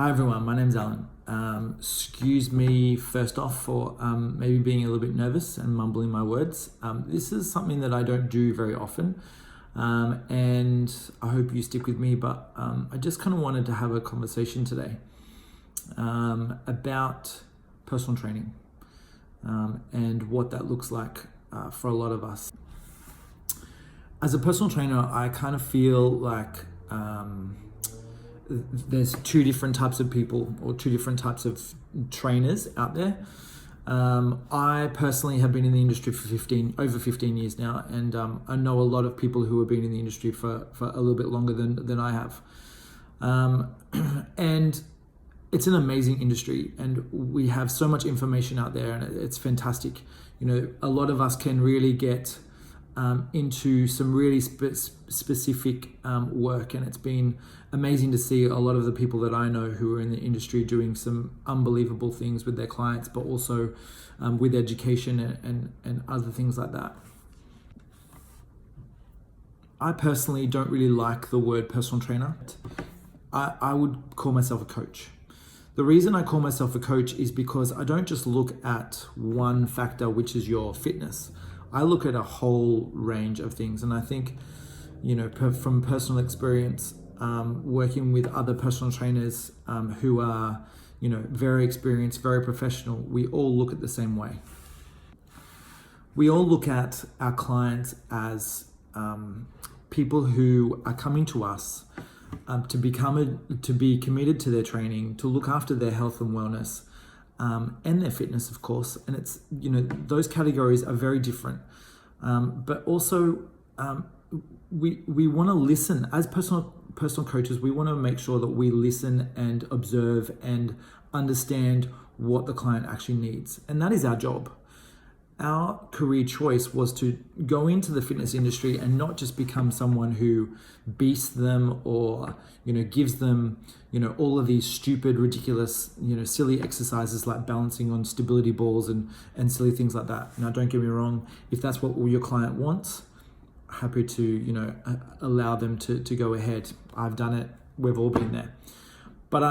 Hi everyone, my name's Alan. Excuse me first off for maybe being a little bit nervous and mumbling my words. This is something that I don't do very often, and I hope you stick with me, but I just kind of wanted to have a conversation today about personal training and what that looks like for a lot of us. As a personal trainer, I kind of feel like there's two different types of people or two different types of trainers out there. I personally have been in the industry for over 15 years now, and I know a lot of people who have been in the industry for a little bit longer than I have. And it's an amazing industry, and we have so much information out there, and it's fantastic. You know, a lot of us can really get into some really specific work, and it's been amazing to see a lot of the people that I know who are in the industry doing some unbelievable things with their clients, but also with education and other things like that. I personally don't really like the word personal trainer. I would call myself a coach. The reason I call myself a coach is because I don't just look at one factor, which is your fitness. I look at a whole range of things, and I think, you know, from personal experience, working with other personal trainers who are, you know, very experienced, very professional, we all look at the same way. We all look at our clients as people who are coming to us to be committed to their training, to look after their health and wellness. And their fitness, of course, and it's, you know, those categories are very different. But also, we want to listen as personal coaches. We want to make sure that we listen and observe and understand what the client actually needs, and that is our job. Our career choice was to go into the fitness industry and not just become someone who beasts them or, you know, gives them, you know, all of these stupid, ridiculous, you know, silly exercises like balancing on stability balls and silly things like that. Now, don't get me wrong, if that's what your client wants, happy to, you know, allow them to go ahead. I've done it. We've all been there. But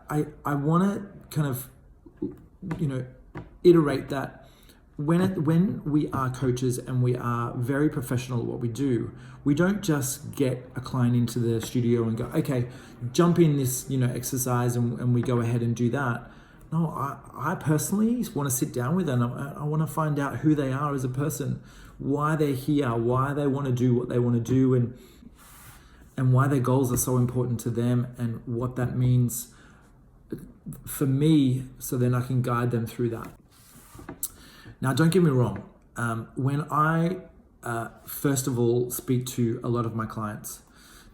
I want to kind of, you know, iterate that when we are coaches and we are very professional at what we do, we don't just get a client into the studio and go, okay, jump in this, you know, exercise and we go ahead and do that. No, I personally want to sit down with them. I want to find out who they are as a person, why they're here, why they want to do what they want to do, and why their goals are so important to them, and what that means for me, so then I can guide them through that. Now, don't get me wrong. When I, first of all, speak to a lot of my clients,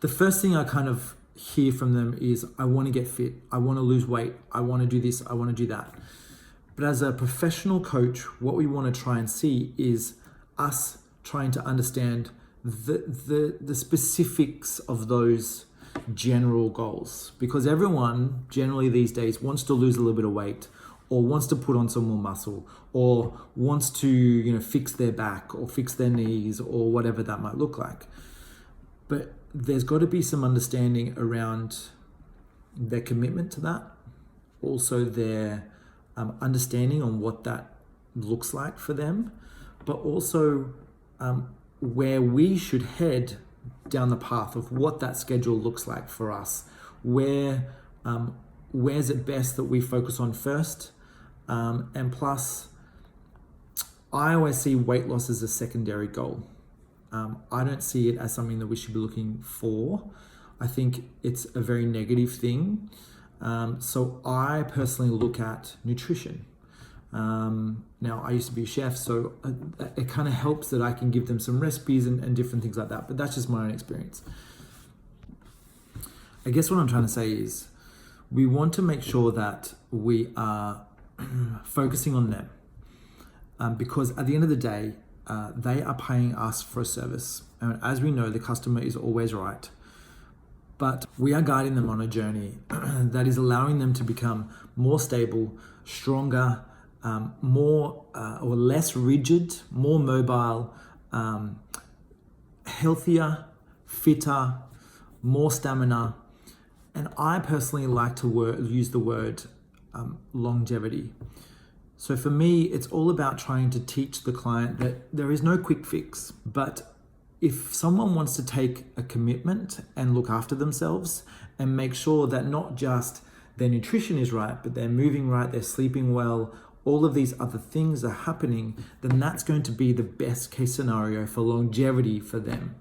the first thing I kind of hear from them is, I want to get fit. I want to lose weight. I want to do this. I want to do that. But as a professional coach, what we want to try and see is us trying to understand the specifics of those general goals. Because everyone generally these days wants to lose a little bit of weight, or wants to put on some more muscle, or wants to, you know, fix their back or fix their knees or whatever that might look like. But there's got to be some understanding around their commitment to that, also their understanding on what that looks like for them, but also where we should head down the path of what that schedule looks like for us. Where's it best that we focus on first? And plus, I always see weight loss as a secondary goal. I don't see it as something that we should be looking for. I think it's a very negative thing. So I personally look at nutrition. Now, I used to be a chef, so it kind of helps that I can give them some recipes and different things like that. But that's just my own experience. I guess what I'm trying to say is, we want to make sure that we are focusing on them, because at the end of the day, they are paying us for a service. And as we know, the customer is always right. But we are guiding them on a journey that is allowing them to become more stable, stronger, more or less rigid, more mobile, healthier, fitter, more stamina, And I personally like to use the word longevity. So for me, it's all about trying to teach the client that there is no quick fix. But if someone wants to take a commitment and look after themselves and make sure that not just their nutrition is right, but they're moving right, they're sleeping well, all of these other things are happening, then that's going to be the best case scenario for longevity for them.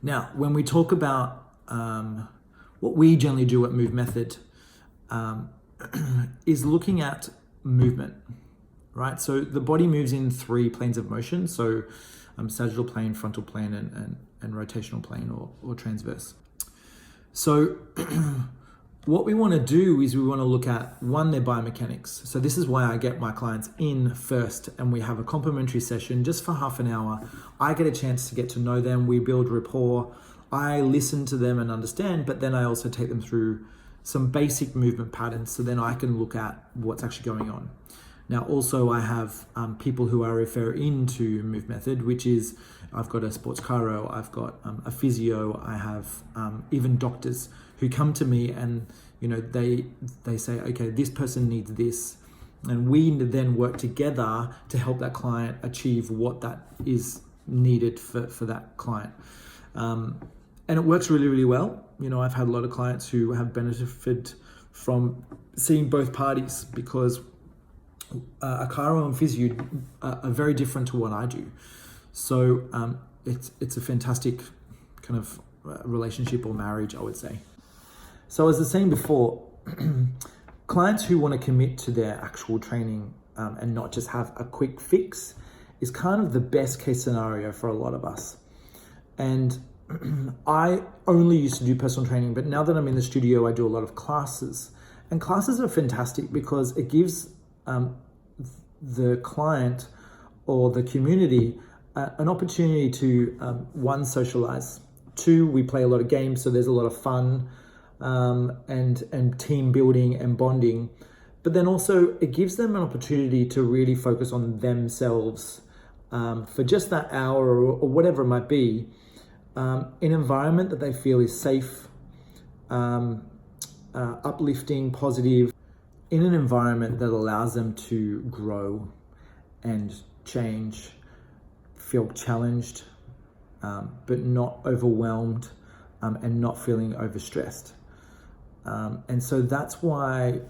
Now, when we talk about what we generally do at Move Method is looking at movement, right? So the body moves in 3 planes of motion. So sagittal plane, frontal plane, and rotational plane or transverse. So what we want to do is we want to look at, one, their biomechanics. So this is why I get my clients in first and we have a complimentary session just for half an hour. I get a chance to get to know them. We build rapport. I listen to them and understand, but then I also take them through some basic movement patterns so then I can look at what's actually going on. Now, also I have people who I refer into Move Method, which is, I've got a sports chiro, I've got a physio, I have even doctors who come to me and, you know, they say, okay, this person needs this. And we then work together to help that client achieve what that is needed for that client. And it works really, really well. You know, I've had a lot of clients who have benefited from seeing both parties because a chiro and physio are very different to what I do. So it's a fantastic kind of relationship or marriage, I would say. So as I was saying before, clients who want to commit to their actual training and not just have a quick fix is kind of the best case scenario for a lot of us. And I only used to do personal training, but now that I'm in the studio, I do a lot of classes. And classes are fantastic because it gives the client or the community an opportunity to, one, socialize. 2, we play a lot of games, so there's a lot of fun and team building and bonding. But then also it gives them an opportunity to really focus on themselves for just that hour or whatever it might be, in an environment that they feel is safe, uplifting, positive, in an environment that allows them to grow and change, feel challenged, but not overwhelmed, and not feeling overstressed. And so that's why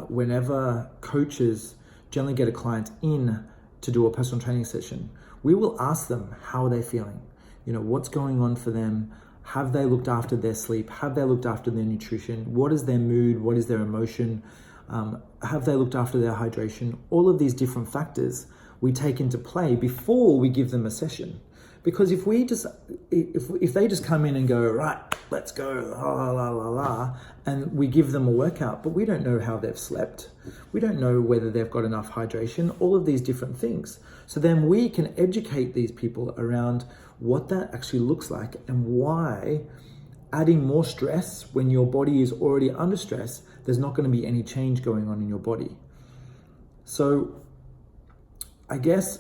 whenever coaches generally get a client in to do a personal training session, we will ask them, how are they feeling? You know, what's going on for them? Have they looked after their sleep? Have they looked after their nutrition? What is their mood? What is their emotion? Have they looked after their hydration? All of these different factors we take into play before we give them a session. Because if they just come in and go, right, let's go, la la la la, and we give them a workout, but we don't know how they've slept, we don't know whether they've got enough hydration, all of these different things. So then we can educate these people around what that actually looks like and why adding more stress when your body is already under stress, there's not going to be any change going on in your body. So I guess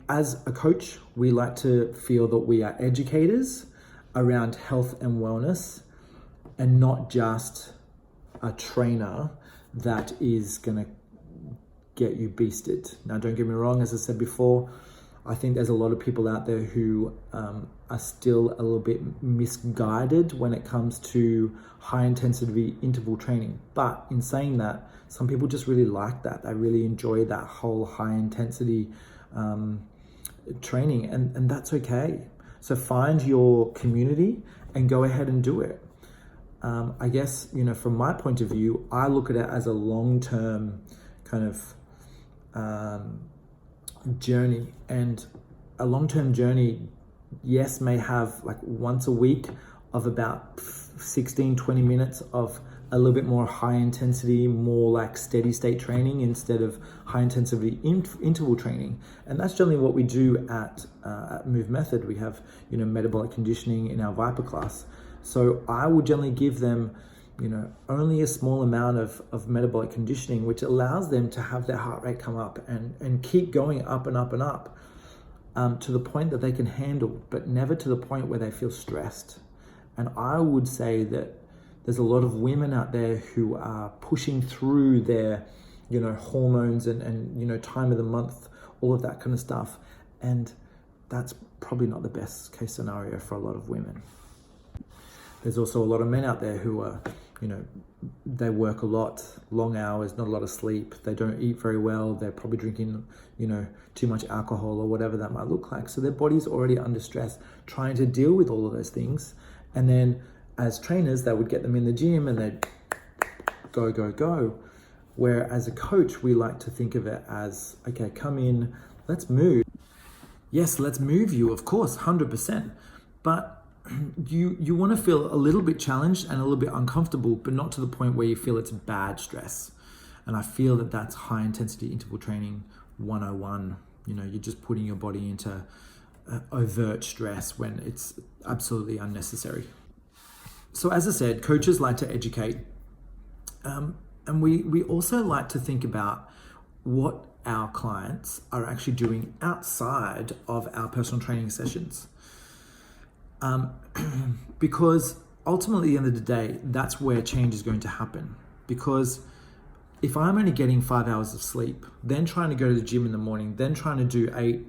as a coach, we like to feel that we are educators around health and wellness and not just a trainer that is going to get you beasted. Now, don't get me wrong, as I said before, I think there's a lot of people out there who are still a little bit misguided when it comes to high intensity interval training. But in saying that, some people just really like that. They really enjoy that whole high intensity training, and that's okay. So find your community and go ahead and do it. I guess, you know, from my point of view, I look at it as a long-term kind of journey, and a long-term journey, yes, may have like once a week of about 16-20 minutes of a little bit more high intensity, more like steady state training instead of high intensity interval training. And that's generally what we do at Move Method. We have, you know, metabolic conditioning in our Viper class. So I will generally give them, you know, only a small amount of metabolic conditioning, which allows them to have their heart rate come up and keep going up and up and up to the point that they can handle, but never to the point where they feel stressed. And I would say that There's a lot of women out there who are pushing through their, hormones and time of the month, all of that kind of stuff. And that's probably not the best case scenario for a lot of women. There's also a lot of men out there who are, they work a lot, long hours, not a lot of sleep. They don't eat very well. They're probably drinking, too much alcohol or whatever that might look like. So their body's already under stress, trying to deal with all of those things. And then as trainers, they would get them in the gym and they'd go, go, go. Where as a coach, we like to think of it as, okay, come in, let's move. Yes, let's move you, of course, 100%. But you want to feel a little bit challenged and a little bit uncomfortable, but not to the point where you feel it's bad stress. And I feel that that's high intensity interval training 101. You're just putting your body into overt stress when it's absolutely unnecessary. So as I said, coaches like to educate. And we also like to think about what our clients are actually doing outside of our personal training sessions. Because ultimately, at the end of the day, that's where change is going to happen. Because if I'm only getting 5 hours of sleep, then trying to go to the gym in the morning, then trying to do 8+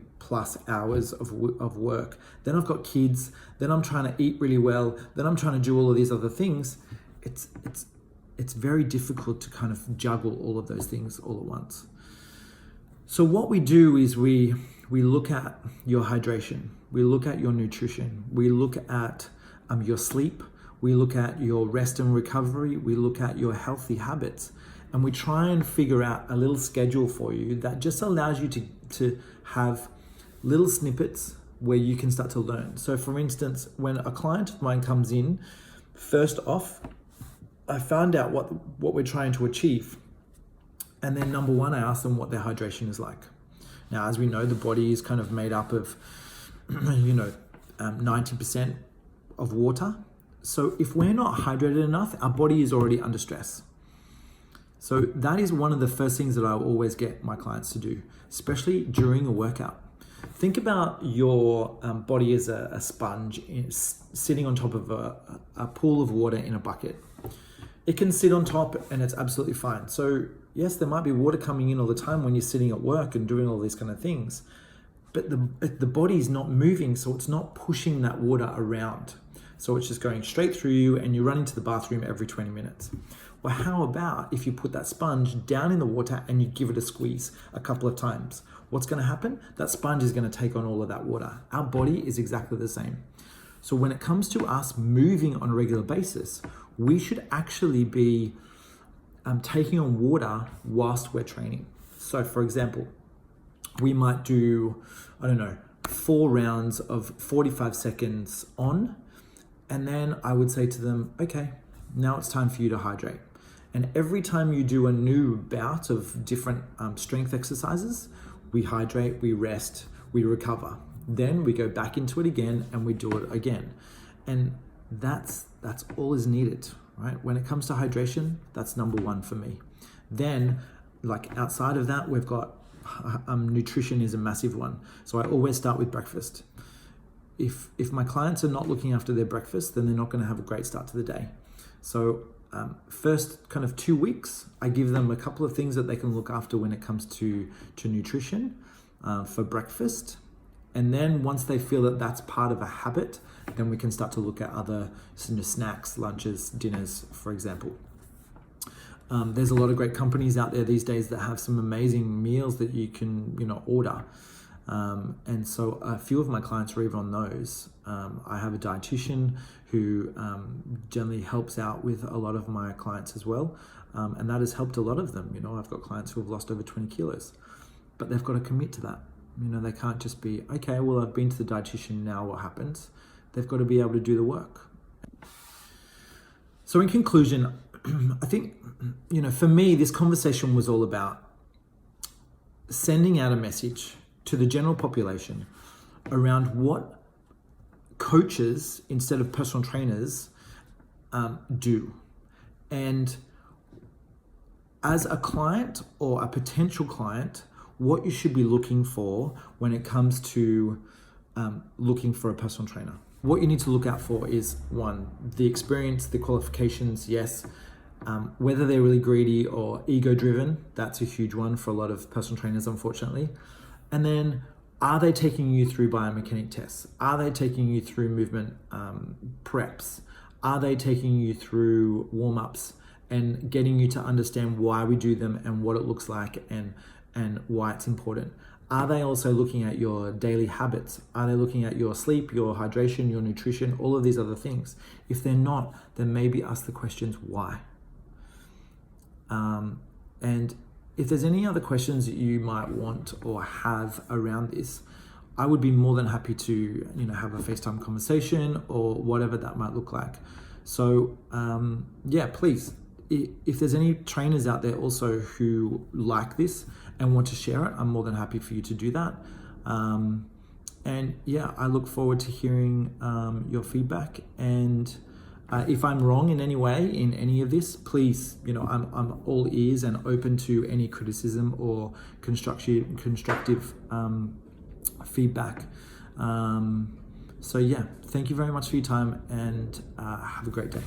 hours of work, then I've got kids, then I'm trying to eat really well, then I'm trying to do all of these other things, it's very difficult to kind of juggle all of those things all at once. So what we do is we look at your hydration, we look at your nutrition, we look at your sleep, we look at your rest and recovery, we look at your healthy habits, and we try and figure out a little schedule for you that just allows you to have little snippets where you can start to learn. So for instance, when a client of mine comes in, first off, I found out what we're trying to achieve. And then number one, I ask them what their hydration is like. Now, as we know, the body is kind of made up of, 90% of water. So if we're not hydrated enough, our body is already under stress. So that is one of the first things that I always get my clients to do, especially during a workout. Think about your body as a sponge sitting on top of a pool of water in a bucket. It can sit on top and it's absolutely fine. So yes, there might be water coming in all the time when you're sitting at work and doing all these kind of things, but the body is not moving, so it's not pushing that water around. So it's just going straight through you and you're running to the bathroom every 20 minutes. Well, how about if you put that sponge down in the water and you give it a squeeze a couple of times? What's going to happen? That sponge is going to take on all of that water. Our body is exactly the same. So when it comes to us moving on a regular basis, we should actually be taking on water whilst we're training. So for example, we might do, 4 rounds of 45 seconds on, and then I would say to them, okay, now it's time for you to hydrate. And every time you do a new bout of different strength exercises, we hydrate, we rest, we recover. Then we go back into it again and we do it again. And that's all is needed, right? When it comes to hydration, that's number one for me. Then, like outside of that, we've got nutrition is a massive one. So I always start with breakfast. If my clients are not looking after their breakfast, then they're not going to have a great start to the day. So first kind of 2 weeks, I give them a couple of things that they can look after when it comes to nutrition for breakfast. And then once they feel that that's part of a habit, then we can start to look at other snacks, lunches, dinners, for example. There's a lot of great companies out there these days that have some amazing meals that you can, order. And so a few of my clients are even on those. I have a dietitian who generally helps out with a lot of my clients as well. And that has helped a lot of them. I've got clients who have lost over 20 kilos, but they've got to commit to that. They can't just be, okay, well, I've been to the dietitian, now what happens? They've got to be able to do the work. So in conclusion, I think, for me, this conversation was all about sending out a message to the general population around what coaches, instead of personal trainers, do. And as a client or a potential client, what you should be looking for when it comes to looking for a personal trainer. what you need to look out for is, one, the experience, the qualifications, yes. Whether they're really greedy or ego driven, that's a huge one for a lot of personal trainers, unfortunately. And then, are they taking you through biomechanic tests? Are they taking you through movement preps? Are they taking you through warm-ups and getting you to understand why we do them and what it looks like and why it's important? Are they also looking at your daily habits? Are they looking at your sleep, your hydration, your nutrition, all of these other things? If they're not, then maybe ask the questions why. And if there's any other questions that you might want or have around this, I would be more than happy to, have a FaceTime conversation or whatever that might look like. So please, if there's any trainers out there also who like this and want to share it, I'm more than happy for you to do that. I look forward to hearing your feedback. And if I'm wrong in any way in any of this, please, I'm all ears and open to any criticism or constructive feedback. Thank you very much for your time, and have a great day.